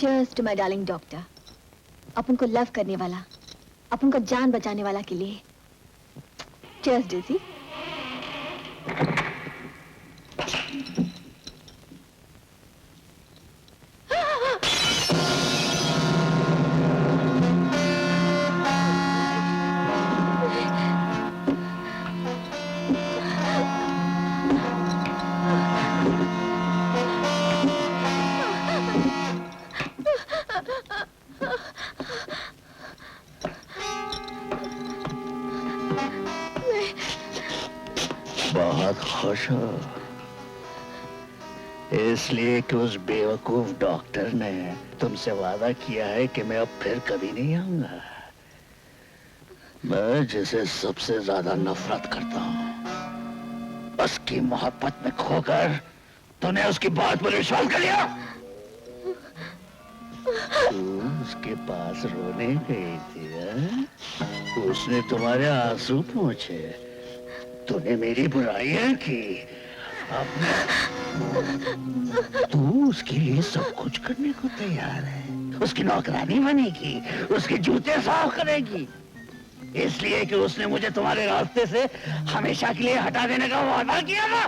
Cheers to my darling doctor. अपन को love करने वाला, अपन को जान बचाने वाला के लिए. Cheers, Daisy. बहुत खुश हो इसलिए कि उस बेवकूफ डॉक्टर ने तुमसे वादा किया है कि मैं अब फिर कभी नहीं आऊंगा। मैं जिसे सबसे ज्यादा नफरत करता हूं, उसकी मोहब्बत में खोकर तूने उसकी बात पर विश्वास कर लिया। तू उसके पास रोने गई थी, है? उसने तुम्हारे आंसू पोंछे, तूने मेरी बुराइयां की, अब तू उसके लिए सब कुछ करने को तैयार है। उसकी नौकरानी बनेगी, उसके जूते साफ करेगी, इसलिए कि उसने मुझे तुम्हारे रास्ते से हमेशा के लिए हटा देने का वादा किया था।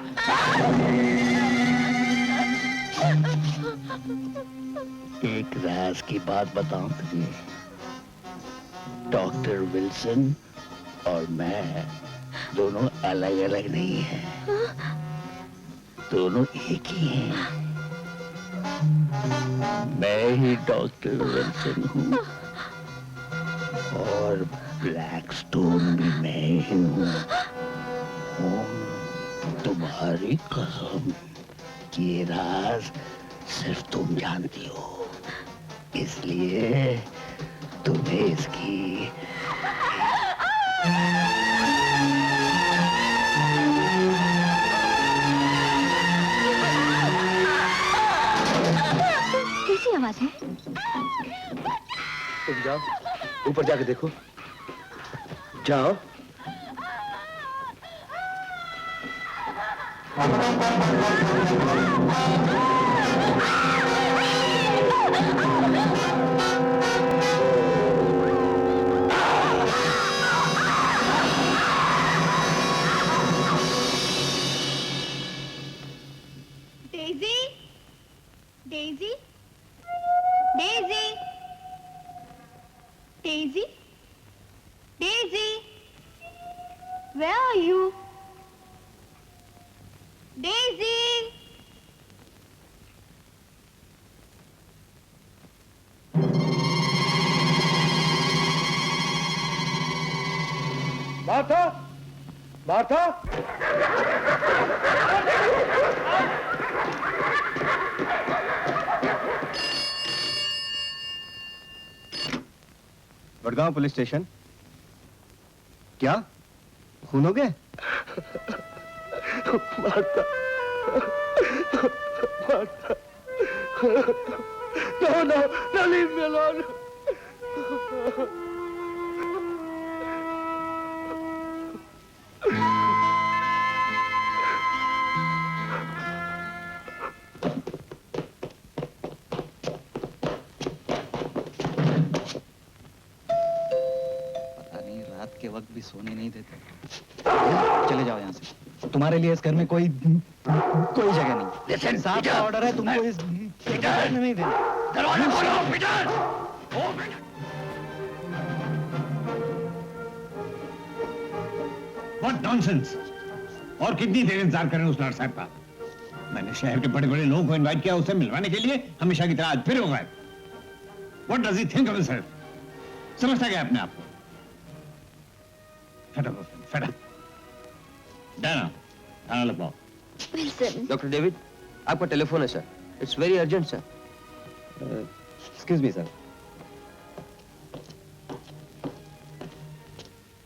एक राज की बात बताऊं तुझे, डॉक्टर विल्सन और मैं दोनों अलग अलग नहीं हैं, दोनों एक ही हैं। मैं ही डॉक्टर विल्सन हूँ और ब्लैक स्टोन भी मैं ही हूँ। तुम्हारी कसम, ये राज सिर्फ तुम जानती हो, इसलिए तुम्हें इसकी कैसी आवाज है? तुम जाओ, ऊपर जाके देखो। जाओ। Daisy? Daisy? Daisy? Daisy? Daisy? Where are you? Daisy? Martha! Martha! Wadgaon police station. क्या खून हो गए? Martha, Martha, no, leave me alone. के वक्त भी सोने नहीं देते। चले जाओ यहाँ से, तुम्हारे लिए इस घर में कोई जगह नहीं। साहब का ऑर्डर है तुमको इस घर में नहीं देना। दरवाजा खोलो पीटर! What nonsense! और कितनी देर इंतजार करें उस लड़ साहब का? मैंने शहर के बड़े बड़े लोगों को इनवाइट किया उससे मिलवाने के लिए, हमेशा की तरह आज फिर हो गए। What does he think of himself? समझता क्या अपने आप को? Fed up. Dana, खाना लगवाओ। Wilson. डॉक्टर डेविड, आपका टेलीफोन है sir. It's very urgent sir. Excuse me sir.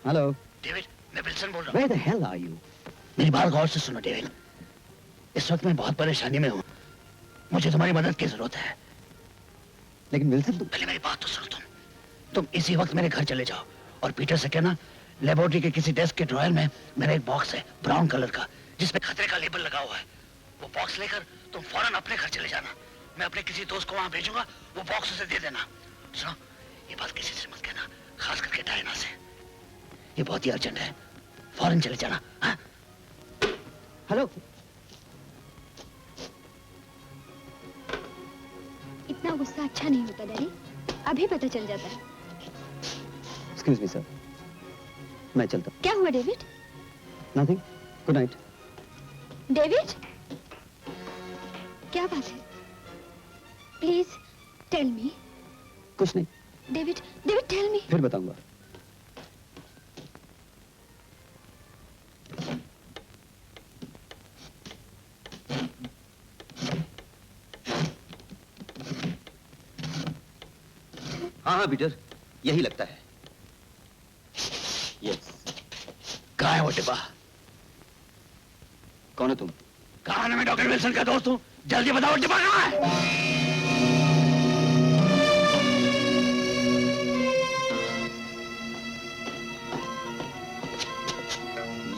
Hello David, मैं विल्सन बोल रहा हूँ। Where the hell are you? मेरी बात गौर से सुनो डेविड, इस वक्त मैं बहुत परेशानी में हूँ, मुझे तुम्हारी मदद की जरूरत है। लेकिन विल्सन पहले मेरी बात तो सुनो। तुम इसी वक्त मेरे घर चले जाओ और पीटर से कहना लेबोरेटरी के किसी डेस्क के ड्रॉयर में मेरा एक बॉक्स है ब्राउन कलर का जिसपे खतरे का लेबल लगा हुआ है। वो बॉक्स लेकर तुम फौरन अपने घर चले जाना मैं अपने किसी दोस्त को वहां भेजूंगा, वो बॉक्स उसे दे देना। सुनो, ये बात किसी से मत कहना, खास करके डायना से। ये बहुत ही अर्जेंट है, फौरन चले जाना। हाँ? हेलो। इतना गुस्सा अच्छा नहीं होता डैडी, अभी पता चल जाता है। एक्सक्यूज मी सर, मैं चलता क्या हुआ डेविड? हूँ। Nothing, good night. डेविड, क्या बात है? Please tell me. कुछ नहीं, डेविड, डेविड टेल मी। फिर बताऊंगा। हाँ हाँ पीटर, यही लगता है। यस। कहाँ है वो डिब्बा? कौन है तुम? कहा ना मैं डॉक्टर विल्सन का दोस्त हूँ, जल्दी बताओ डिब्बा कहाँ है?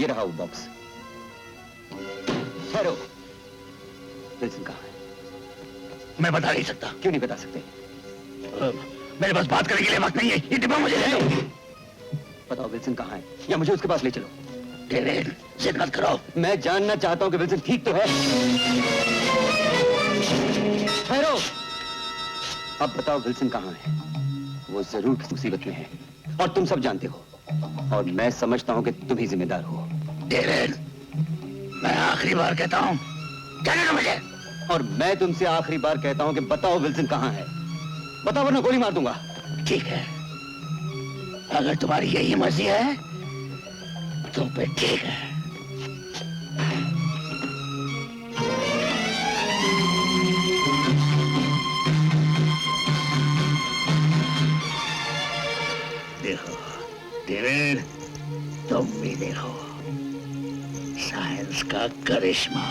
ये रहा वो बॉक्स। ठहरो, विल्सन कहाँ है? मैं बता नहीं सकता। क्यों नहीं बता सकते? मेरे पास बात करने के लिए वक्त नहीं है, ये डिब्बा मुझे दे दो। बताओ विल्सन कहाँ है, या मुझे उसके पास ले चलो। डेविड, जिद मत करो। मैं जानना चाहता हूँ कि विल्सन ठीक तो है। ठहरो, अब बताओ विल्सन कहाँ है? वो जरूर किसी मुसीबत में है, और तुम सब जानते हो, और मैं समझता हूँ कि तुम ही जिम्मेदार हो। डेविड, मैं आखिरी बार कहता हूँ, जाने दो मुझे। और मैं तुमसे आखिरी बार कहता हूँ कि बताओ विल्सन कहाँ है। बताओ वरना गोली मार दूंगा। ठीक है, अगर तुम्हारी यही मर्जी है तो फिर ठीक है। देखो डेविड, तुम भी देखो साइंस का करिश्मा।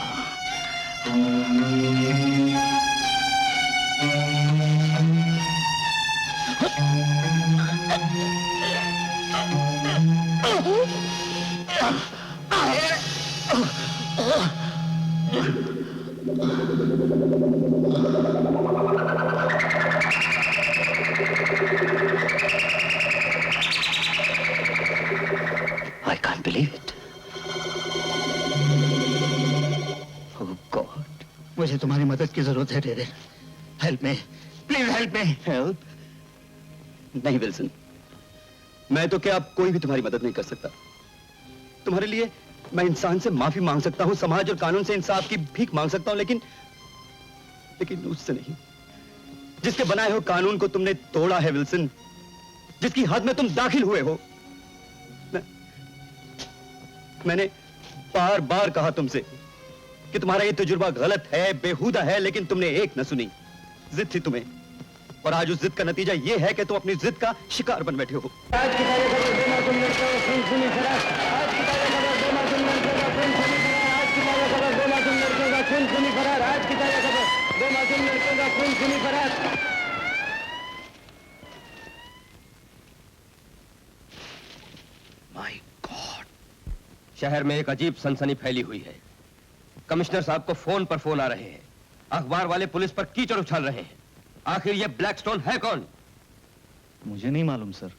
I can't believe it. Oh God. मुझे तुम्हारी मदद की जरूरत है David. Help me, please help me. Help? नहीं विल्सन, मैं तो क्या अब कोई भी तुम्हारी मदद नहीं कर सकता। तुम्हारे लिए मैं इंसान से माफी मांग सकता हूँ, समाज और कानून से इंसाफ की भीख मांग सकता हूँ, लेकिन उससे नहीं। जिसके बनाए हो कानून को तुमने तोड़ा है विल्सन, जिसकी हद में तुम दाखिल हुए हो। मैंने बार बार कहा तुमसे कि तुम्हारा ये तजुर्बा गलत है, बेहुदा है, लेकिन तुमने एक न सुनी। जिद थी तुम्हें, और आज उस जिद का नतीजा ये है कि तुम अपनी जिद का शिकार बन बैठे हो। आज की तारीख खबर बेमासूम लड़कों का खून खूनी फरार। आज की तारीख खबर बेमासूम लड़कों का खून खूनी फरार। आज की तारीख खबर बेमासूम लड़कों का खून खूनी फरार। आज की तारीख खबर बेमासूम लड़कों का खून खूनी फरार। माय गॉड, शहर में एक अजीब सनसनी फैली हुई है। कमिश्नर साहब को फोन पर फोन आ रहे हैं, अखबार वाले पुलिस पर कीचड़ उछाल रहे हैं। आखिर ये ब्लैकस्टोन है कौन? मुझे नहीं मालूम सर,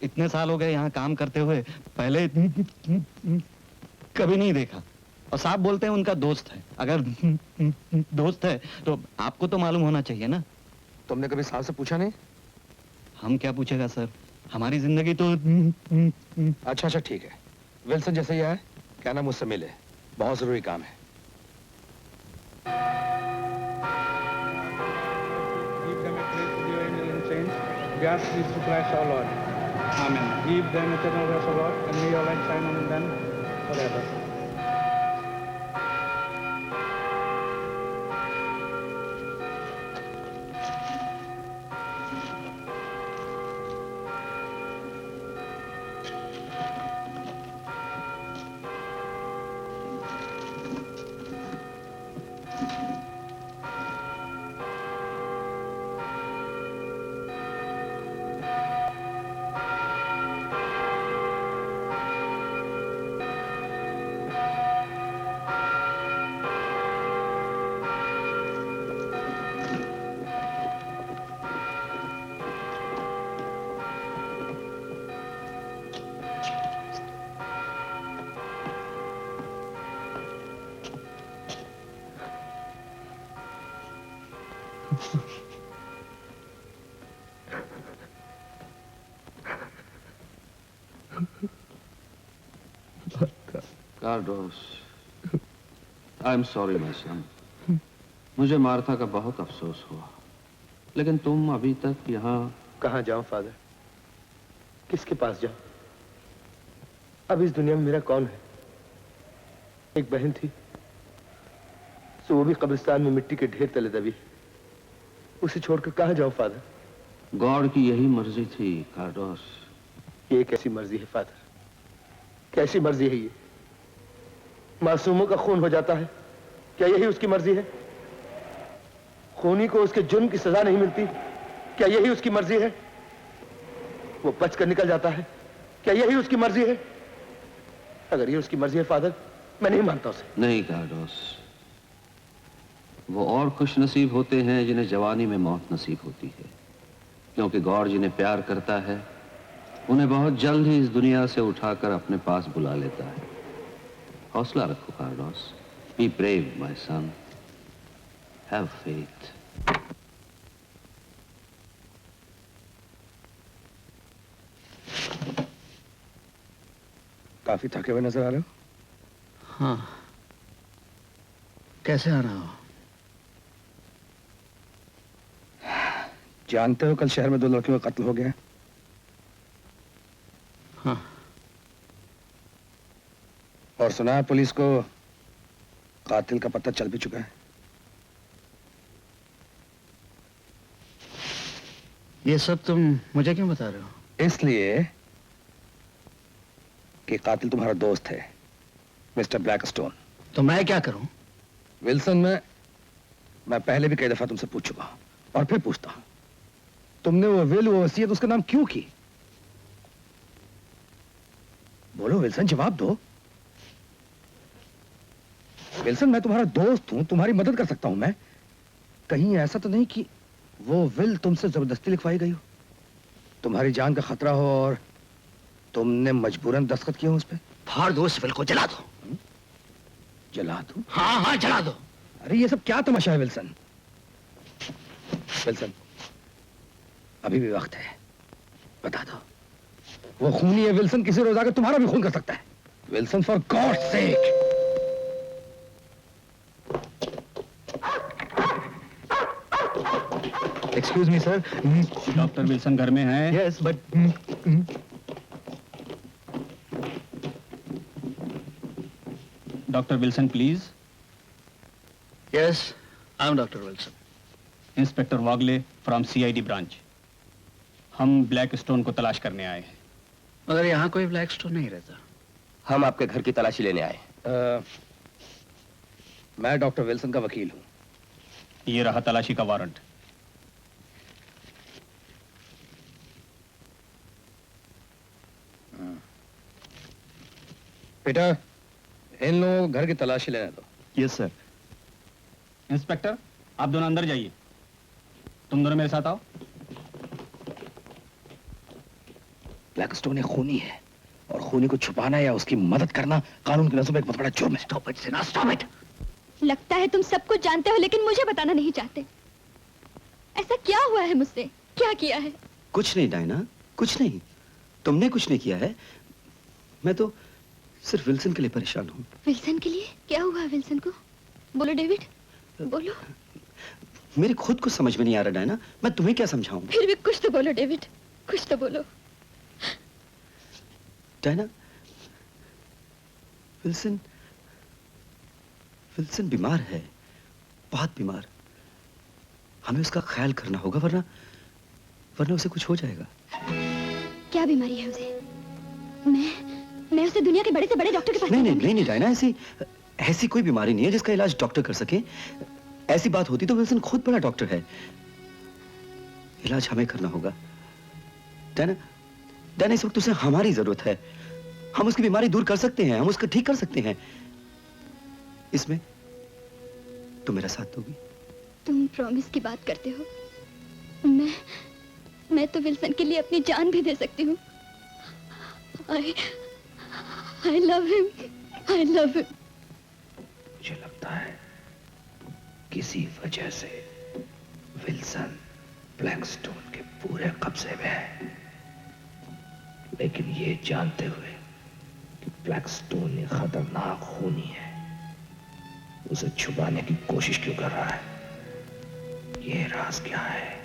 इतने साल हो गए यहाँ काम करते हुए, पहले कभी नहीं देखा। और साहब बोलते हैं उनका दोस्त है। अगर दोस्त है तो आपको तो मालूम होना चाहिए ना। तुमने कभी साहब से पूछा नहीं? हम क्या पूछेगा सर, हमारी जिंदगी तो अच्छा अच्छा ठीक है, विल्सन जैसे ही आए कहना मुझसे मिले, बहुत जरूरी काम है। Give them a place with your angel and saints. We ask this through Christ our Lord. Amen. Give them eternal rest, O Lord, and may your light shine on them forever. Cardoso, I am sorry my son. मुझे Martha का बहुत अफसोस हुआ, लेकिन तुम अभी तक यहाँ। कहाँ जाऊं फादर? किसके पास जाऊं? अब इस दुनिया में मेरा कौन है? एक बहन थी, सो वो भी कब्रिस्तान में मिट्टी के ढेर तले दबी। उसे छोड़कर कहाँ जाऊं फादर? गॉड की यही मर्जी थी कार्डोस। ये कैसी मर्जी है फादर? कैसी मर्जी है ये? मासूमों का खून हो जाता है, क्या यही उसकी मर्जी है? खूनी को उसके जुर्म की सजा नहीं मिलती, क्या यही उसकी मर्जी है? वो बचकर निकल जाता है, क्या यही उसकी मर्जी है? अगर ये उसकी मर्जी है फादर, मैं नहीं मानता उसे। नहीं कार्डोस, वो और खुश नसीब होते हैं जिन्हें जवानी में मौत नसीब होती है, क्योंकि गॉड जिन्हें प्यार करता है उन्हें बहुत जल्द ही इस दुनिया से उठाकर अपने पास बुला लेता है। हौसला रखो Cardoso, be brave my son, have faith. काफी थके हुए नजर आ रहे हो। हाँ, कैसे आना हो? जानते हो कल शहर में 2 लड़कियों का कत्ल हो गया? हाँ। और सुना है पुलिस को कातिल का पता चल भी चुका है। ये सब तुम मुझे क्यों बता रहे हो? इसलिए कि कातिल तुम्हारा दोस्त है, मिस्टर ब्लैकस्टोन। तो मैं क्या करूं? विल्सन, मैं पहले भी कई दफा तुमसे पूछ चुका हूं और फिर पूछता हूं, तुमने वो वसीयत उसका नाम क्यों की? बोलो विल्सन, जवाब दो। विल्सन, मैं तुम्हारा दोस्त हूं, तुम्हारी मदद कर सकता हूं मैं। कहीं ऐसा तो नहीं कि वो विल तुमसे जबरदस्ती लिखवाई गई हो, तुम्हारी जान का खतरा हो और तुमने मजबूरन दस्तखत किए हो उस पे? फाड़ दो उस विल को, जला दो। जला दो? हाँ हाँ, जला दो। अरे ये सब क्या तमाशा है विल्सन? विल्सन, अभी भी वक्त है, बता दो। वो खूनी है विल्सन, किसी रोज आकर तुम्हारा भी खून कर सकता है। Wilson, for God's sake. Excuse me sir. Doctor Wilson घर में है? Yes but doctor Wilson please. Yes, I am doctor Wilson. Inspector Wagle from CID branch. हम ब्लैक स्टोन को तलाश करने आए हैं। मगर यहाँ कोई ब्लैक स्टोन नहीं रहता। हम आपके घर की तलाशी लेने आए। मैं डॉक्टर विल्सन का वकील हूं। ये रहा तलाशी का वारंट। बेटा, इन लोगों को घर की तलाशी लेने दो। Yes sir. इंस्पेक्टर, आप दोनों अंदर जाइए। तुम दोनों मेरे साथ आओ। ब्लैकस्टोन एक खूनी है और खूनी को छुपाना या उसकी मदद करना कानून की नजरों में एक बहुत बड़ा जुर्म है। Stop it Sinha, stop it. लगता है तुम सब कुछ जानते हो लेकिन मुझे बताना नहीं चाहते। ऐसा क्या हुआ है मुझसे? क्या किया है? कुछ नहीं डायना, कुछ नहीं। तुमने कुछ नहीं किया है। मैं तो सिर्फ विल्सन के लिए परेशान हूँ। विल्सन के लिए? क्या हुआ विल्सन को? बोलो डेविड, बोलो। मेरे खुद को समझ में नहीं आ रहा डायना, मैं तुम्हें क्या समझाऊं? फिर भी कुछ तो बोलो डेविड, कुछ तो बोलो। डायना, विल्सन विल्सन बीमार है, बहुत बीमार। हमें उसका ख्याल करना होगा, वरना उसे कुछ हो जाएगा। क्या बीमारी है उसे? मैं उसे दुनिया के बड़े से बड़े डॉक्टर के पास नहीं डायना, ऐसी कोई बीमारी नहीं है जिसका इलाज डॉक्टर कर सके। ऐसी बात होती तो विल्सन खुद बड़ा डॉक्टर है। इलाज हमें करना होगा। डायना, इस वक्त उसे हमारी जरूरत है। हम उसकी बीमारी दूर कर सकते हैं, हम उसको ठीक कर सकते हैं। इसमें तुम मेरा साथ दोगी? तुम प्रॉमिस की बात करते हो? मैं तो विल्सन के लिए अपनी जान भी दे सकती हूँ। I love him. I love him. मुझे लगता है किसी वजह से विल्सन ब्लैकस्टोन के पूरे कब्जे में है, लेकिन ये जानते हुए कि ब्लैकस्टोन एक खतरनाक खूनी है, उसे छुपाने की कोशिश क्यों कर रहा है? ये राज क्या है?